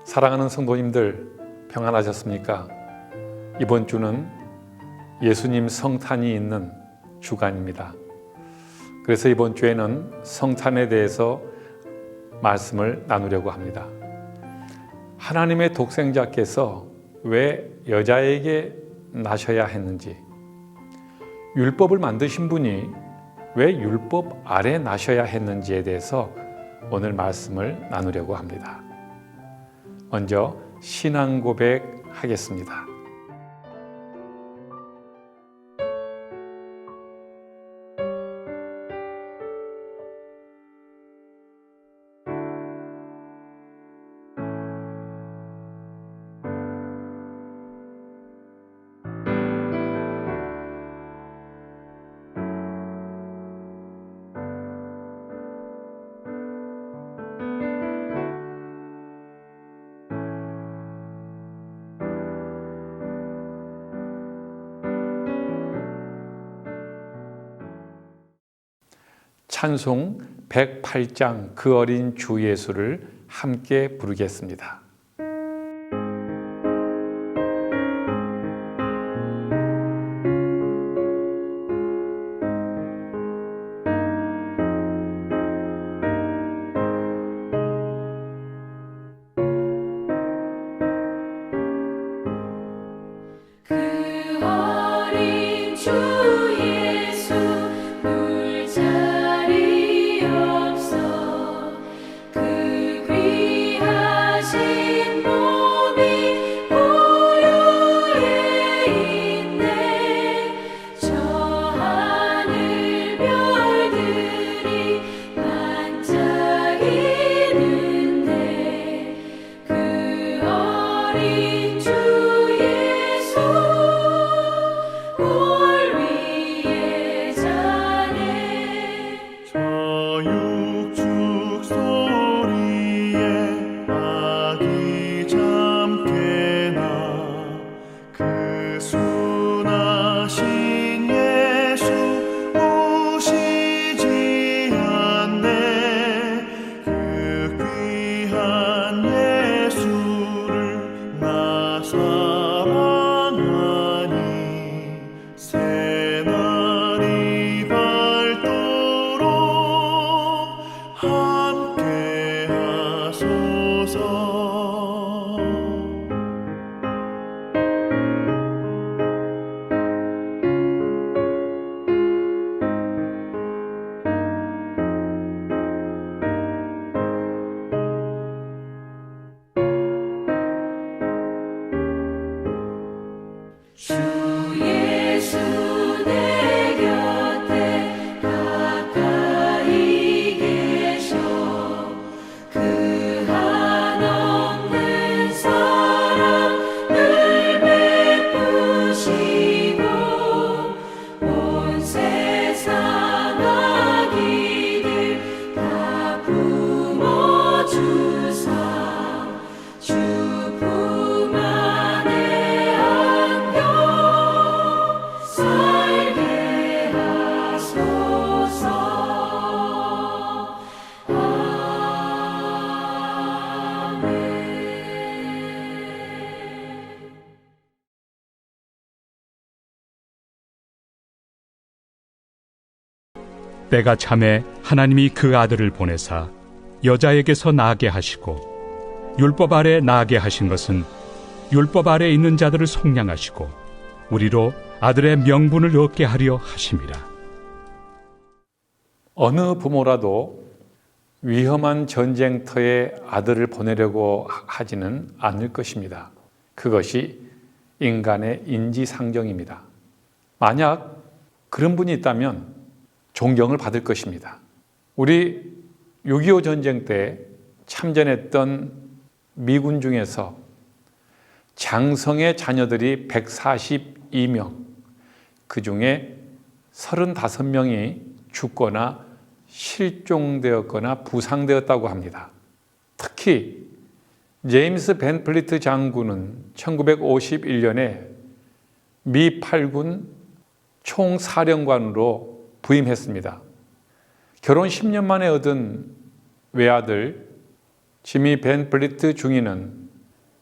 사랑하는 성도님들, 평안하셨습니까? 이번 주는 예수님 성탄이 있는 주간입니다. 그래서 이번 주에는 성탄에 대해서 말씀을 나누려고 합니다. 하나님의 독생자께서 왜 여자에게 나셔야 했는지, 율법을 만드신 분이 왜 율법 아래 나셔야 했는지에 대해서 오늘 말씀을 나누려고 합니다. 먼저 신앙 고백하겠습니다. 찬송 108장 그 어린 주 예수를 함께 부르겠습니다. 때가 참에 하나님이 그 아들을 보내사 여자에게서 나게 하시고 율법 아래 나게 하신 것은 율법 아래 있는 자들을 속량하시고 우리로 아들의 명분을 얻게 하려 하심이라. 어느 부모라도 위험한 전쟁터에 아들을 보내려고 하지는 않을 것입니다. 그것이 인간의 인지상정입니다. 만약 그런 분이 있다면 존경을 받을 것입니다. 우리 6.25 전쟁 때 참전했던 미군 중에서 장성의 자녀들이 142명, 그 중에 35명이 죽거나 실종되었거나 부상되었다고 합니다. 특히 제임스 벤 플리트 장군은 1951년에 미 8군 총사령관으로 부임했습니다. 결혼 10년 만에 얻은 외아들 지미 벤 블리트 중위는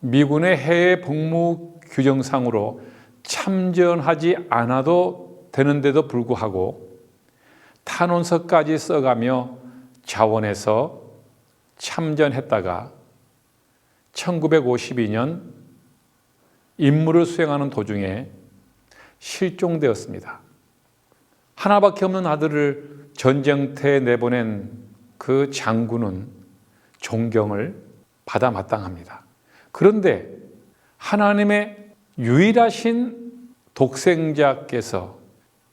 미군의 해외 복무 규정상으로 참전하지 않아도 되는데도 불구하고 탄원서까지 써가며 자원해서 참전했다가 1952년 임무를 수행하는 도중에 실종되었습니다. 하나밖에 없는 아들을 전쟁터에 내보낸 그 장군은 존경을 받아 마땅합니다. 그런데 하나님의 유일하신 독생자께서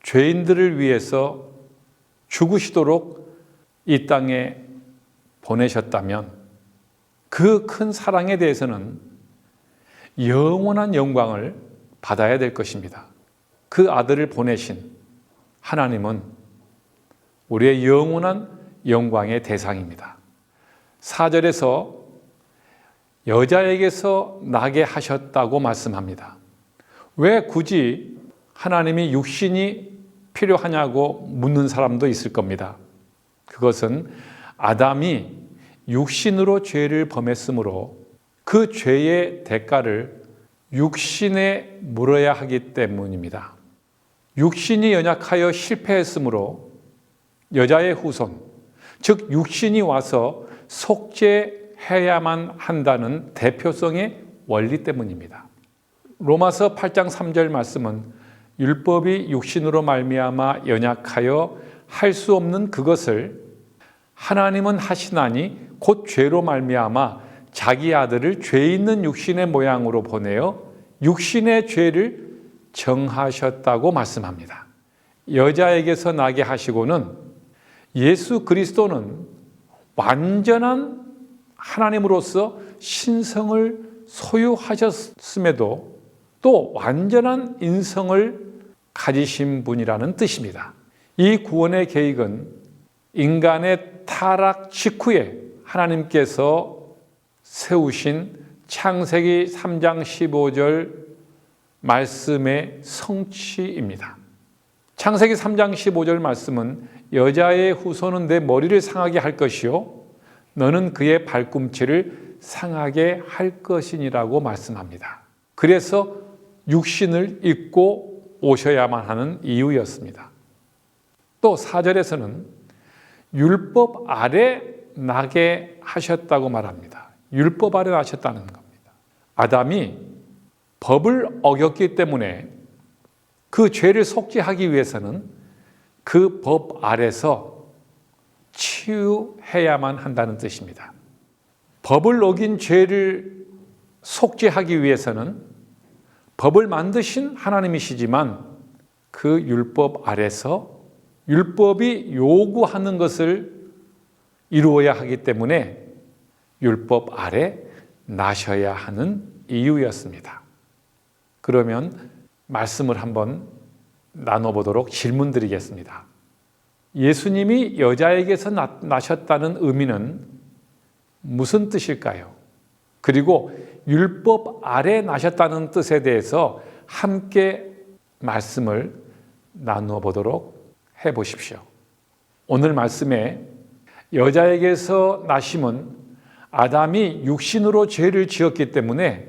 죄인들을 위해서 죽으시도록 이 땅에 보내셨다면 그 큰 사랑에 대해서는 영원한 영광을 받아야 될 것입니다. 그 아들을 보내신 하나님은 우리의 영원한 영광의 대상입니다. 4절에서 여자에게서 나게 하셨다고 말씀합니다. 왜 굳이 하나님이 육신이 필요하냐고 묻는 사람도 있을 겁니다. 그것은 아담이 육신으로 죄를 범했으므로 그 죄의 대가를 육신에 물어야 하기 때문입니다. 육신이 연약하여 실패했으므로 여자의 후손, 즉 육신이 와서 속죄해야만 한다는 대표성의 원리 때문입니다. 로마서 8장 3절 말씀은 율법이 육신으로 말미암아 연약하여 할 수 없는 그것을 하나님은 하시나니 곧 죄로 말미암아 자기 아들을 죄 있는 육신의 모양으로 보내어 육신의 죄를 정하셨다고 말씀합니다. 여자에게서 나게 하시고는 예수 그리스도는 완전한 하나님으로서 신성을 소유하셨음에도 또 완전한 인성을 가지신 분이라는 뜻입니다. 이 구원의 계획은 인간의 타락 직후에 하나님께서 세우신 창세기 3장 15절 말씀의 성취입니다. 창세기 3장 15절 말씀은 여자의 후손은 내 머리를 상하게 할 것이요 너는 그의 발꿈치를 상하게 할 것이니라고 말씀합니다. 그래서 육신을 입고 오셔야만 하는 이유였습니다. 또 4절에서는 율법 아래 나게 하셨다고 말합니다. 율법 아래 나셨다는 겁니다. 아담이 법을 어겼기 때문에 그 죄를 속죄하기 위해서는 그 법 아래서 치유해야만 한다는 뜻입니다. 법을 어긴 죄를 속죄하기 위해서는 법을 만드신 하나님이시지만 그 율법 아래서 율법이 요구하는 것을 이루어야 하기 때문에 율법 아래 나셔야 하는 이유였습니다. 그러면 말씀을 한번 나눠보도록 질문 드리겠습니다. 예수님이 여자에게서 나셨다는 의미는 무슨 뜻일까요? 그리고 율법 아래 나셨다는 뜻에 대해서 함께 말씀을 나누어 보도록 해보십시오. 오늘 말씀에 여자에게서 나심은 아담이 육신으로 죄를 지었기 때문에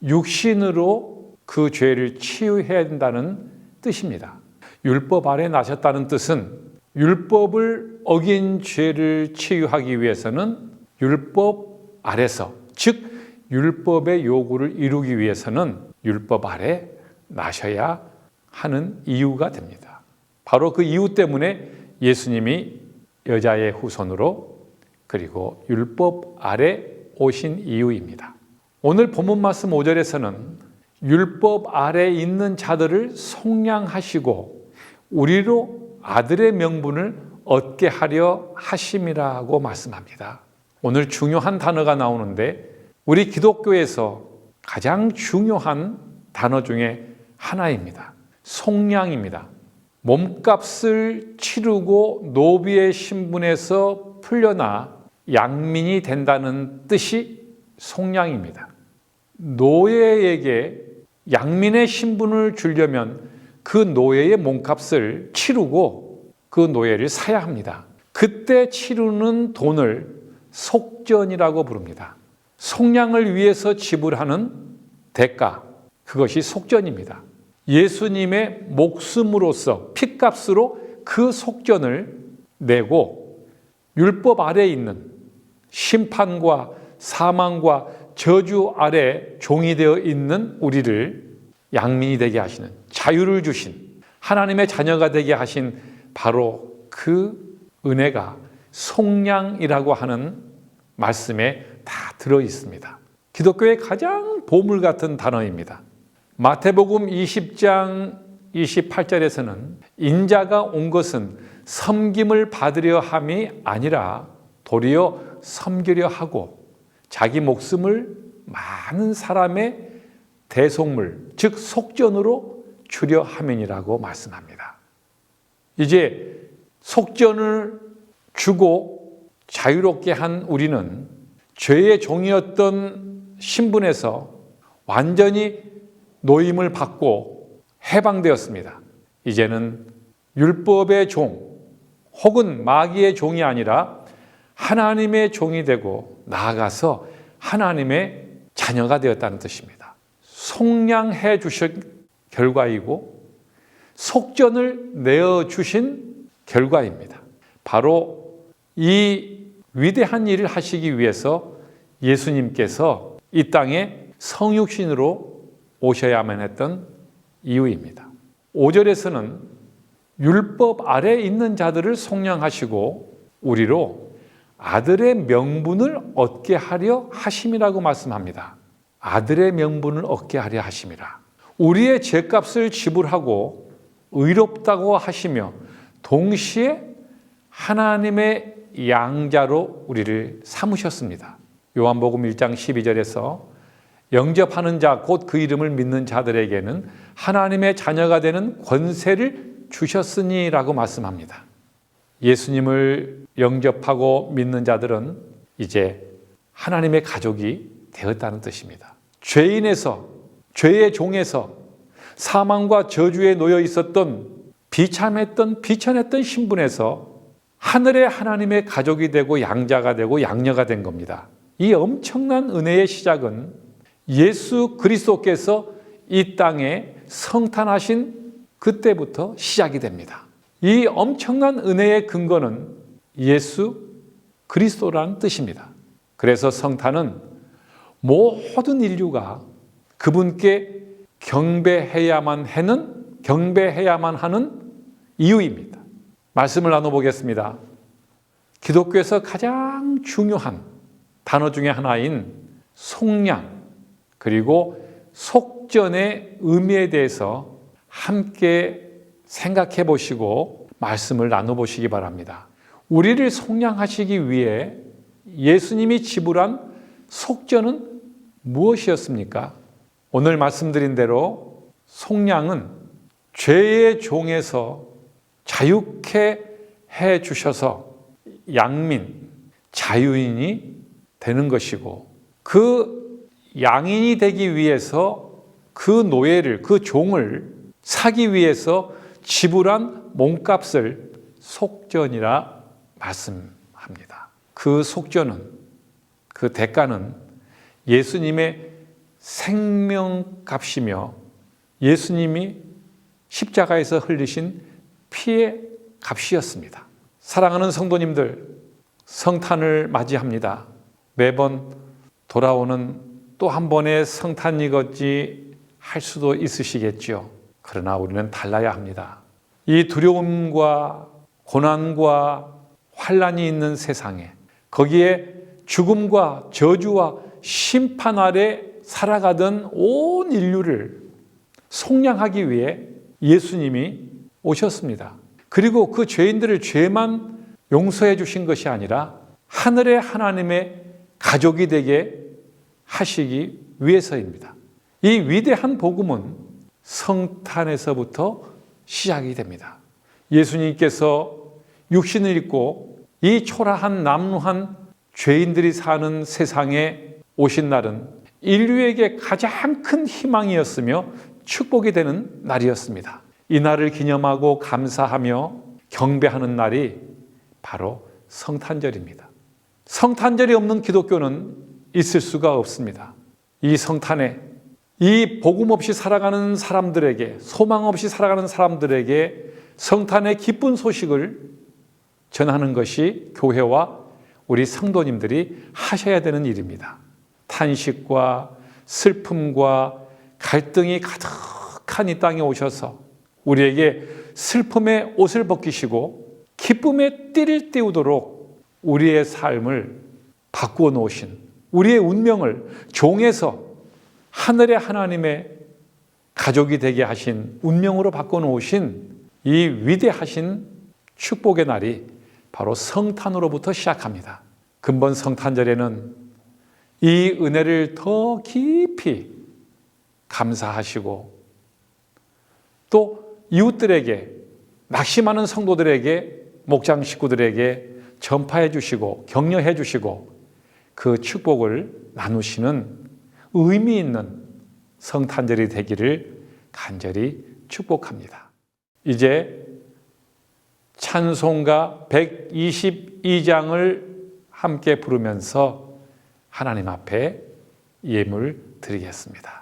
육신으로 그 죄를 치유해야 된다는 뜻입니다. 율법 아래 나셨다는 뜻은 율법을 어긴 죄를 치유하기 위해서는 율법 아래서, 즉 율법의 요구를 이루기 위해서는 율법 아래 나셔야 하는 이유가 됩니다. 바로 그 이유 때문에 예수님이 여자의 후손으로 그리고 율법 아래 오신 이유입니다. 오늘 본문 말씀 5절에서는 율법 아래 있는 자들을 속량하시고 우리로 아들의 명분을 얻게 하려 하심이라고 말씀합니다. 오늘 중요한 단어가 나오는데 우리 기독교에서 가장 중요한 단어 중에 하나입니다. 속량입니다. 몸값을 치르고 노비의 신분에서 풀려나 양민이 된다는 뜻이 속량입니다. 노예에게 양민의 신분을 주려면 그 노예의 몸값을 치르고 그 노예를 사야 합니다. 그때 치르는 돈을 속전이라고 부릅니다. 속량을 위해서 지불하는 대가, 그것이 속전입니다. 예수님의 목숨으로서 핏값으로 그 속전을 내고 율법 아래에 있는 심판과 사망과 저주 아래 종이 되어 있는 우리를 양민이 되게 하시는, 자유를 주신, 하나님의 자녀가 되게 하신 바로 그 은혜가 속량이라고 하는 말씀에 다 들어 있습니다. 기독교의 가장 보물 같은 단어입니다. 마태복음 20장 28절에서는 인자가 온 것은 섬김을 받으려 함이 아니라 도리어 섬기려 하고 자기 목숨을 많은 사람의 대속물, 즉 속전으로 주려 함이니라고 말씀합니다. 이제 속전을 주고 자유롭게 한 우리는 죄의 종이었던 신분에서 완전히 노임을 받고 해방되었습니다. 이제는 율법의 종 혹은 마귀의 종이 아니라 하나님의 종이 되고 나아가서 하나님의 자녀가 되었다는 뜻입니다. 속량해 주신 결과이고 속전을 내어주신 결과입니다. 바로 이 위대한 일을 하시기 위해서 예수님께서 이 땅에 성육신으로 오셔야만 했던 이유입니다. 5절에서는 율법 아래 있는 자들을 속량하시고 우리로 아들의 명분을 얻게 하려 하심이라고 말씀합니다. 아들의 명분을 얻게 하려 하심이라. 우리의 죄값을 지불하고 의롭다고 하시며 동시에 하나님의 양자로 우리를 삼으셨습니다. 요한복음 1장 12절에서 영접하는 자, 곧 그 이름을 믿는 자들에게는 하나님의 자녀가 되는 권세를 주셨으니라고 말씀합니다. 예수님을 영접하고 믿는 자들은 이제 하나님의 가족이 되었다는 뜻입니다. 죄인에서, 죄의 종에서 사망과 저주에 놓여 있었던 비천했던 신분에서 하늘의 하나님의 가족이 되고 양자가 되고 양녀가 된 겁니다. 이 엄청난 은혜의 시작은 예수 그리스도께서 이 땅에 성탄하신 그때부터 시작이 됩니다. 이 엄청난 은혜의 근거는 예수 그리스도라는 뜻입니다. 그래서 성탄은 모든 인류가 그분께 경배해야만 하는 이유입니다. 말씀을 나눠보겠습니다. 기독교에서 가장 중요한 단어 중에 하나인 속량 그리고 속전의 의미에 대해서 함께 생각해 보시고 말씀을 나눠보시기 바랍니다. 우리를 속량하시기 위해 예수님이 지불한 속전은 무엇이었습니까? 오늘 말씀드린 대로 속량은 죄의 종에서 자유케 해 주셔서 양민, 자유인이 되는 것이고 그 양인이 되기 위해서 그 노예를, 그 종을 사기 위해서 지불한 몸값을 속전이라 말씀합니다. 그 속전은, 그 대가는 예수님의 생명값이며 예수님이 십자가에서 흘리신 피의 값이었습니다. 사랑하는 성도님들, 성탄을 맞이합니다. 매번 돌아오는 또 한 번의 성탄이겠지 할 수도 있으시겠죠. 그러나 우리는 달라야 합니다. 이 두려움과 고난과 환난이 있는 세상에 거기에 죽음과 저주와 심판 아래 살아가던 온 인류를 속량하기 위해 예수님이 오셨습니다. 그리고 그 죄인들을 죄만 용서해 주신 것이 아니라 하늘의 하나님의 가족이 되게 하시기 위해서입니다. 이 위대한 복음은 성탄에서부터 시작이 됩니다. 예수님께서 육신을 입고 이 초라한 남루한 죄인들이 사는 세상에 오신 날은 인류에게 가장 큰 희망이었으며 축복이 되는 날이었습니다. 이 날을 기념하고 감사하며 경배하는 날이 바로 성탄절입니다. 성탄절이 없는 기독교는 있을 수가 없습니다. 이 성탄에 이 복음 없이 살아가는 사람들에게, 소망 없이 살아가는 사람들에게 성탄의 기쁜 소식을 전하는 것이 교회와 우리 성도님들이 하셔야 되는 일입니다. 탄식과 슬픔과 갈등이 가득한 이 땅에 오셔서 우리에게 슬픔의 옷을 벗기시고 기쁨의 띠를 띄우도록 우리의 삶을 바꾸어 놓으신, 우리의 운명을 종에서 하늘의 하나님의 가족이 되게 하신, 운명으로 바꿔 놓으신 이 위대하신 축복의 날이 바로 성탄으로부터 시작합니다. 근본 성탄절에는 이 은혜를 더 깊이 감사하시고 또 이웃들에게, 낙심하는 성도들에게, 목장 식구들에게 전파해 주시고 격려해 주시고 그 축복을 나누시는 의미 있는 성탄절이 되기를 간절히 축복합니다. 이제 찬송가 122장을 함께 부르면서 하나님 앞에 예물 드리겠습니다.